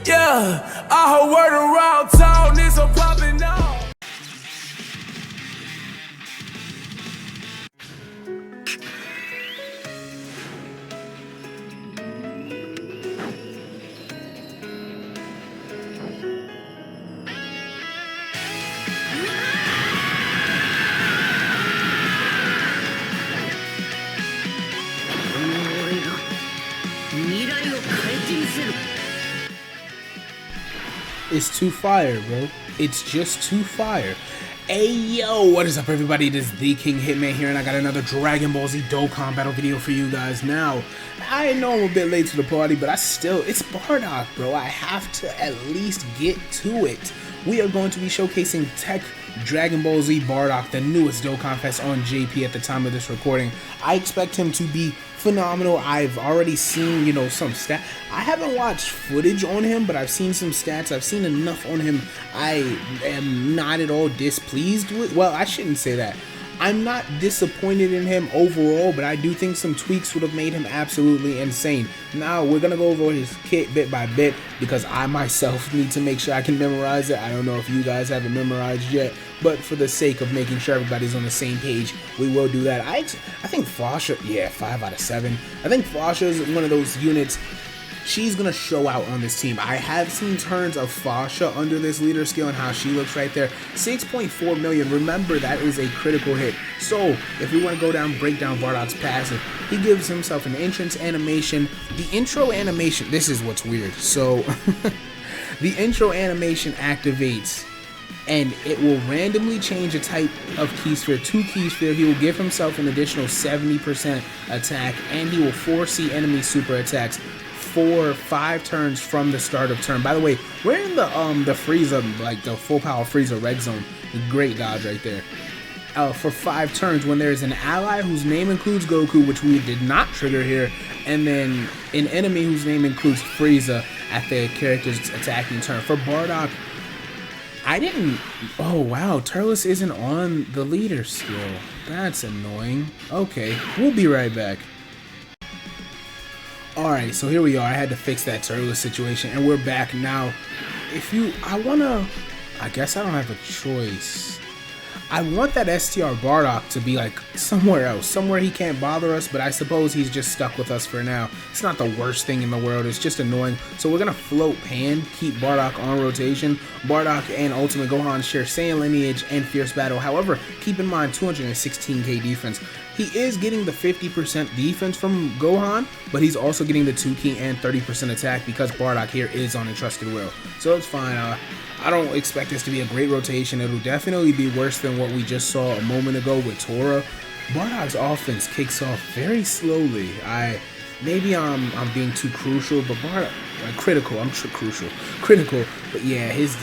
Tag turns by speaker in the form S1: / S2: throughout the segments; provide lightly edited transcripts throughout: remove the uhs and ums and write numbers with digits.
S1: Yeah, I heard word around town, it's a poppin' off.
S2: It's too fire, bro. It's just too fire. Hey yo, what is up everybody? It is the King Hitman here, and I got another Dragon Ball Z Dokkan Battle video for you guys. Now, I know I'm a bit late to the party, but it's Bardock, bro. I have to at least get to it. We are going to be showcasing Teq Dragon Ball Z Bardock, the newest Dokkanfest on JP at the time of this recording. I expect him to be phenomenal. I've already seen, some stats. I haven't watched footage on him, but I've seen some stats. I've seen enough on him. I am not at all displeased with, well, I shouldn't say that. I'm not disappointed in him overall, but I do think some tweaks would have made him absolutely insane. Now, we're going to go over his kit bit by bit because I myself need to make sure I can memorize it. I don't know if you guys have it memorized yet, but for the sake of making sure everybody's on the same page, we will do that. I think Fasha, yeah, 5 out of 7. I think Fasha is one of those units. She's going to show out on this team. I have seen turns of Fasha under this leader skill and how she looks right there. 6.4 million. Remember, that is a critical hit. So, if we want to go down, break down Bardock's passive, he gives himself an entrance animation. The intro animation, this is what's weird. So, the intro animation activates, and it will randomly change a type of key sphere to key sphere. He will give himself an additional 70% attack, and he will foresee enemy super attacks for 5 turns from the start of turn. By the way, we're in the Frieza, like the full power Frieza red zone. Great dodge right there. For 5 turns when there's an ally whose name includes Goku, which we did not trigger here, and then an enemy whose name includes Frieza at the character's attacking turn. For Bardock, oh wow, Turles isn't on the leader skill. That's annoying. Okay, we'll be right back. Alright, so here we are. I had to fix that Turles situation, and we're back now. I guess I don't have a choice. I want that STR Bardock to be like somewhere else, somewhere he can't bother us, but I suppose he's just stuck with us for now. It's not the worst thing in the world, it's just annoying. So we're gonna float Pan, keep Bardock on rotation. Bardock and Ultimate Gohan share Saiyan lineage and Fierce Battle. However, keep in mind 216k defense. He is getting the 50% defense from Gohan, but he's also getting the 2 key and 30% attack because Bardock here is on Entrusted Will. So it's fine. I don't expect this to be a great rotation. It'll definitely be worse than what we just saw a moment ago with Tora. Bardock's offense kicks off very slowly. Maybe I'm being too crucial, but Bardock, critical. I'm crucial, critical. But yeah, his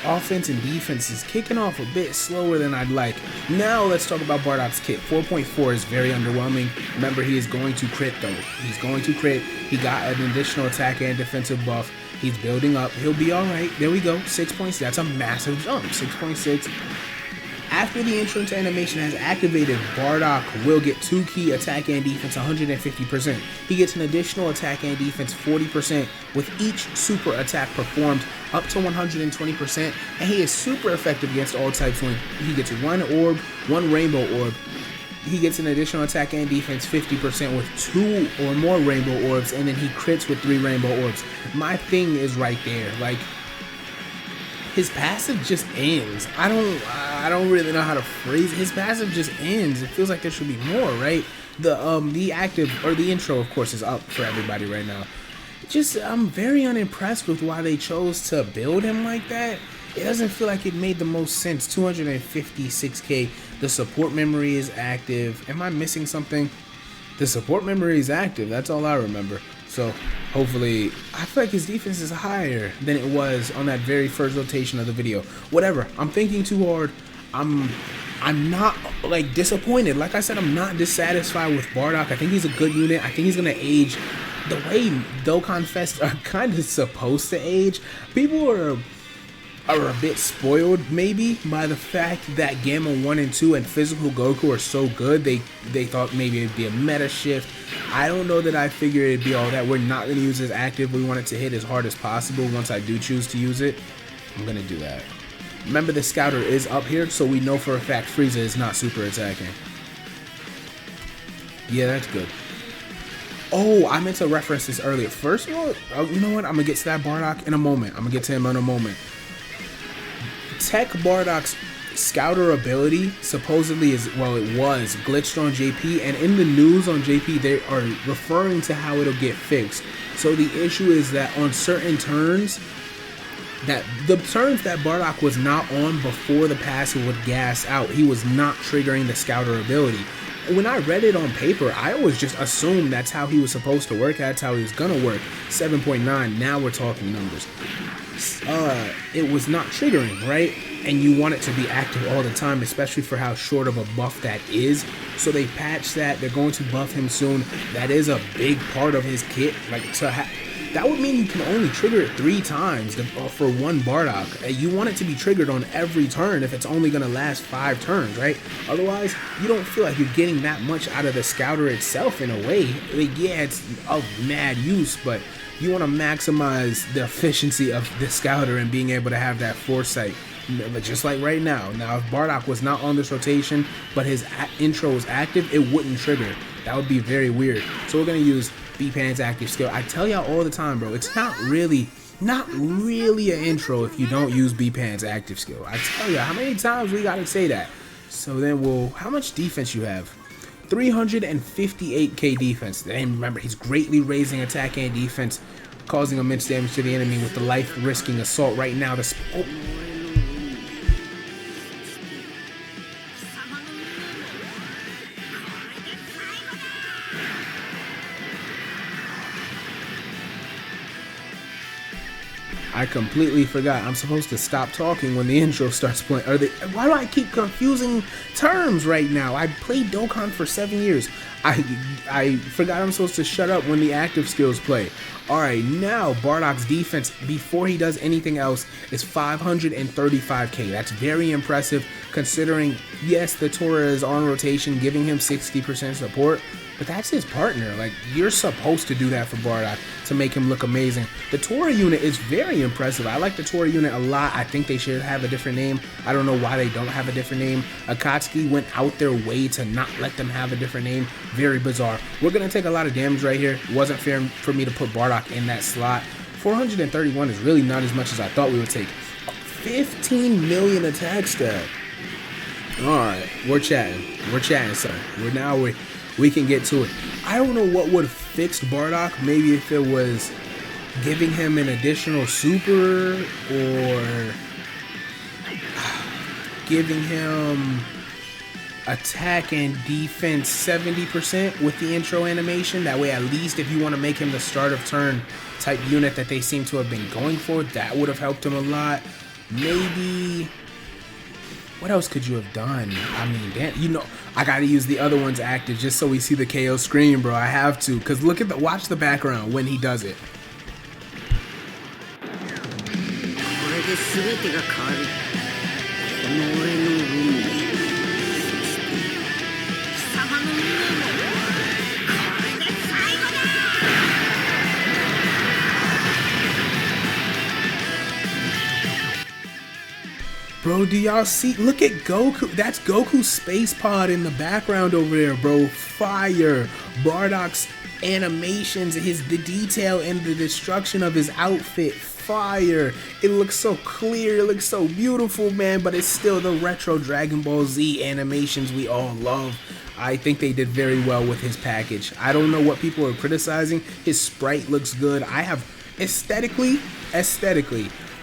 S2: offense and defense is kicking off a bit slower than I'd like. Now let's talk about Bardock's kit. 4.4 is very underwhelming. Remember, he is going to crit though. He's going to crit. He got an additional attack and defensive buff. He's building up. He'll be all right. There we go. 6 points. That's a massive jump. 6.6. After the entrance animation has activated, Bardock will get 2 key attack and defense 150%. He gets an additional attack and defense 40% with each super attack performed up to 120%, and he is super effective against all types when he gets 1 orb, 1 rainbow orb. He gets an additional attack and defense 50% with 2 or more rainbow orbs, and then he crits with 3 rainbow orbs. My thing is right there, like, his passive just ends. I don't really know how to phrase it. His passive just ends. It feels like there should be more, right? The active, or the intro, of course, is up for everybody right now. I'm very unimpressed with why they chose to build him like that. It doesn't feel like it made the most sense. 256k. The support memory is active. Am I missing something? The support memory is active. That's all I remember. So hopefully, I feel like his defense is higher than it was on that very first rotation of the video. Whatever. I'm thinking too hard. I'm not like disappointed. Like I said, I'm not dissatisfied with Bardock. I think he's a good unit. I think he's gonna age the way Dokkanfest are kind of supposed to age. People are are a bit spoiled maybe by the fact that Gamma 1 and 2 and Physical Goku are so good. They thought maybe it'd be a meta shift. I don't know that I figured it'd be all that. We're not going to use this active. We want it to hit as hard as possible. Once I do choose to use it, I'm going to do that. Remember, the Scouter is up here, so we know for a fact Frieza is not super attacking. Yeah, that's good. Oh, I meant to reference this earlier. First of all, you know what? I'm going to get to that Bardock in a moment. I'm going to get to him in a moment. Teq Bardock's Scouter ability supposedly is, well, it was glitched on JP, and in the news on JP, they are referring to how it'll get fixed. So the issue is that on certain turns, that the turns that Bardock was not on before the passive would gas out, he was not triggering the Scouter ability. When I read it on paper, I always just assumed that's how he was supposed to work, that's how he was gonna work. 7.9, now we're talking numbers. It was not triggering, right? And you want it to be active all the time, especially for how short of a buff that is. So they patched that. They're going to buff him soon. That is a big part of his kit. Like, that would mean you can only trigger it 3 times for one Bardock. You want it to be triggered on every turn if it's only going to last 5 turns, right? Otherwise, you don't feel like you're getting that much out of the Scouter itself in a way. Like, yeah, it's of mad use, but you want to maximize the efficiency of the Scouter and being able to have that foresight. But just like right now, if Bardock was not on this rotation, but his intro was active, it wouldn't trigger. That would be very weird. So we're going to use B-Pan's active skill. I tell y'all all the time, bro, it's not really an intro if you don't use B-Pan's active skill. I tell y'all, how many times we got to say that? So then how much defense you have? 358k defense. And remember, he's greatly raising attack and defense, causing immense damage to the enemy with the life-risking assault right now. I completely forgot. I'm supposed to stop talking when the intro starts playing. Why do I keep confusing terms right now? I played Dokkan for 7 years. I forgot I'm supposed to shut up when the active skills play. Alright, now Bardock's defense, before he does anything else, is 535k. That's very impressive considering, yes, the Tora is on rotation, giving him 60% support, but that's his partner. Like, you're supposed to do that for Bardock to make him look amazing. The Tora unit is very impressive. I like the Tora unit a lot. I think they should have a different name. I don't know why they don't have a different name. Akatsuki went out their way to not let them have a different name. Very bizarre. We're going to take a lot of damage right here. It wasn't fair for me to put Bardock in that slot. 431 is really not as much as I thought we would take. 15 million attack stat. Alright, we're chatting. So we can get to it. I don't know what would have fixed Bardock. Maybe if it was giving him an additional super or giving him attack and defense 70% with the intro animation. That way, at least if you want to make him the start of turn type unit that they seem to have been going for, that would have helped him a lot. Maybe, what else could you have done? I mean, damn, I gotta use the other one's active just so we see the KO screen, bro. I have to, because watch the background when he does it. Bro, do y'all see? Look at Goku. That's Goku's space pod in the background over there, bro. Fire. Bardock's animations, the detail and the destruction of his outfit. Fire. It looks so clear. It looks so beautiful, man. But it's still the retro Dragon Ball Z animations we all love. I think they did very well with his package. I don't know what people are criticizing. His sprite looks good. I have aesthetically,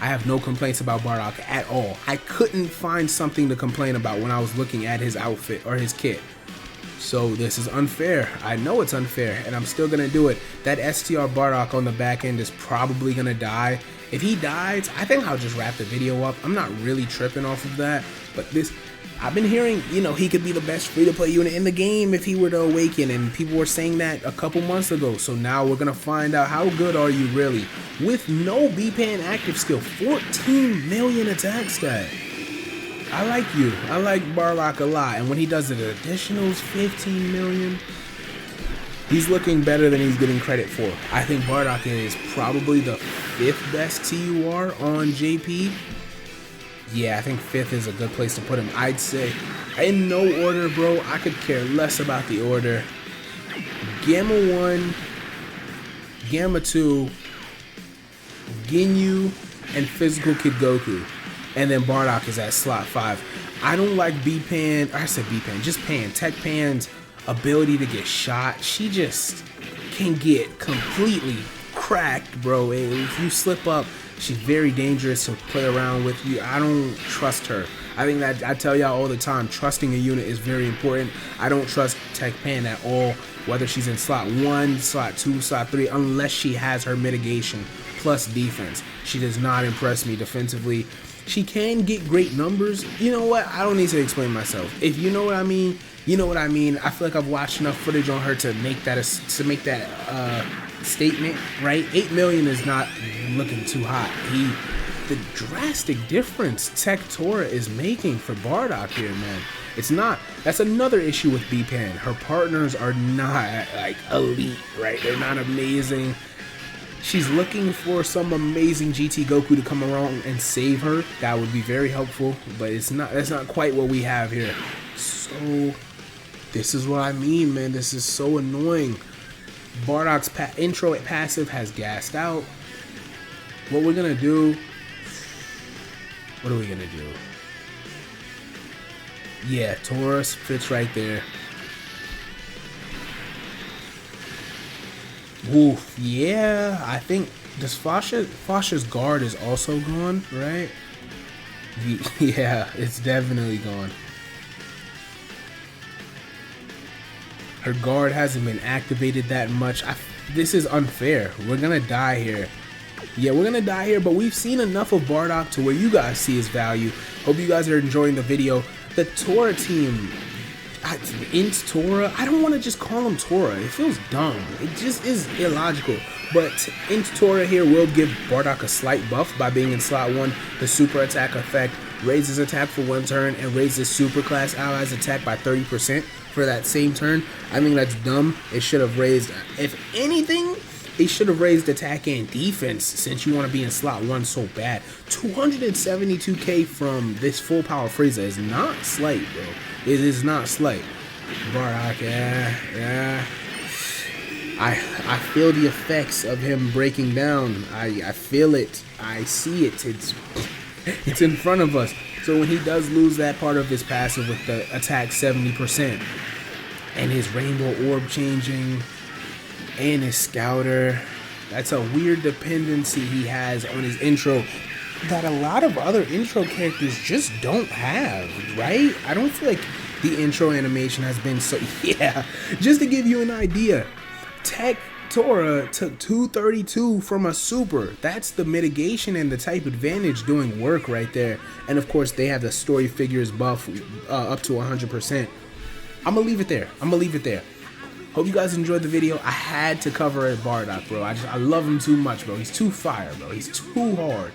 S2: I have no complaints about Bardock at all. I couldn't find something to complain about when I was looking at his outfit or his kit. So this is unfair. I know it's unfair, and I'm still gonna do it. That STR Bardock on the back end is probably gonna die. If he dies, I think I'll just wrap the video up. I'm not really tripping off of that, but I've been hearing, you know, he could be the best free-to-play unit in the game if he were to awaken, and people were saying that a couple months ago. So now we're gonna find out how good are you really with no B-Pan active skill, 14 million attack stat. I like you. I like Bardock a lot, and when he does the additionals, 15 million. He's looking better than he's getting credit for. I think Bardock is probably the 5th best TUR on JP. Yeah, I think 5th is a good place to put him. I'd say in no order, bro. I could care less about the order. Gamma 1, Gamma 2, Ginyu, and Physical Kid Goku. And then Bardock is at slot 5. I don't like B-Pan, I said B-Pan, just Pan. Teq Pan's ability to get shot, she just can get completely cracked, bro. If you slip up, she's very dangerous to play around with. You, I don't trust her. I think that I tell y'all all the time, trusting a unit is very important. I don't trust Teq Pan at all, whether she's in slot 1, slot 2, slot 3, unless she has her mitigation plus defense. She does not impress me defensively. She can get great numbers. You know what? I don't need to explain myself. If you know what I mean, you know what I mean. I feel like I've watched enough footage on her to make that statement, right? 8 million is not looking too hot. The drastic difference Teq Tora is making for Bardock here, man. It's not. That's another issue with B-Pan. Her partners are not like elite, right? They're not amazing. She's looking for some amazing GT Goku to come around and save her. That would be very helpful, but it's not. That's not quite what we have here. So this is what I mean, man. This is so annoying. Bardock's intro passive has gassed out. What we're gonna do? What are we gonna do? Yeah, Taurus fits right there. Oof, yeah, I think does Fasha's guard is also gone, right? Yeah, it's definitely gone. Her guard hasn't been activated that much. This is unfair. We're gonna die here. Yeah, we're gonna die here, but we've seen enough of Bardock to where you guys see his value. Hope you guys are enjoying the video. The Tora team, Int Tora, I don't want to just call him Tora. It feels dumb. It just is illogical. But Int Tora here will give Bardock a slight buff by being in slot 1. The super attack effect raises attack for 1 turn and raises super class allies attack by 30% for that same turn. I think that's dumb. It should have raised, if anything, it should have raised attack and defense since you want to be in slot 1 so bad. 272k from this full power Frieza is not slight, bro. It is not slight. Bardock, yeah. I feel the effects of him breaking down. I feel it. I see it. It's in front of us. So when he does lose that part of his passive with the attack 70% and his rainbow orb changing and his scouter, that's a weird dependency he has on his intro that a lot of other intro characters just don't have, right? I don't feel like the intro animation has been so, yeah. Just to give you an idea, Teq Tora took 232 from a super. That's the mitigation and the type advantage doing work right there. And of course they have the story figures buff up to 100%. I'm gonna leave it there. Hope you guys enjoyed the video. I had to cover Bardock, bro. I love him too much, bro. He's too fire, bro. He's too hard.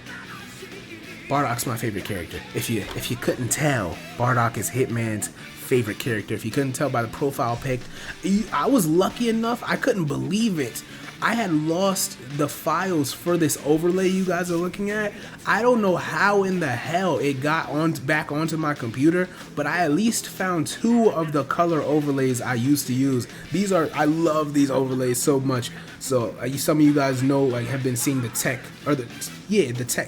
S2: Bardock's my favorite character. If you couldn't tell, Bardock is Hitman's favorite character. If you couldn't tell by the profile pic, I was lucky enough. I couldn't believe it. I had lost the files for this overlay you guys are looking at. I don't know how in the hell it got back onto my computer, but I at least found 2 of the color overlays I used to use. I love these overlays so much. So some of you guys know, like, have been seeing the Teq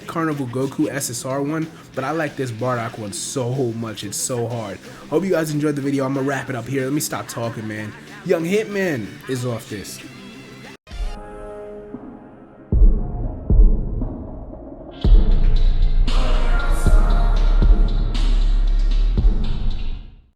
S2: Carnival Goku SSR one, but I like this Bardock one so much. It's so hard. Hope you guys enjoyed the video. I'm gonna wrap it up here. Let me stop talking, man. Young Hitman is off this.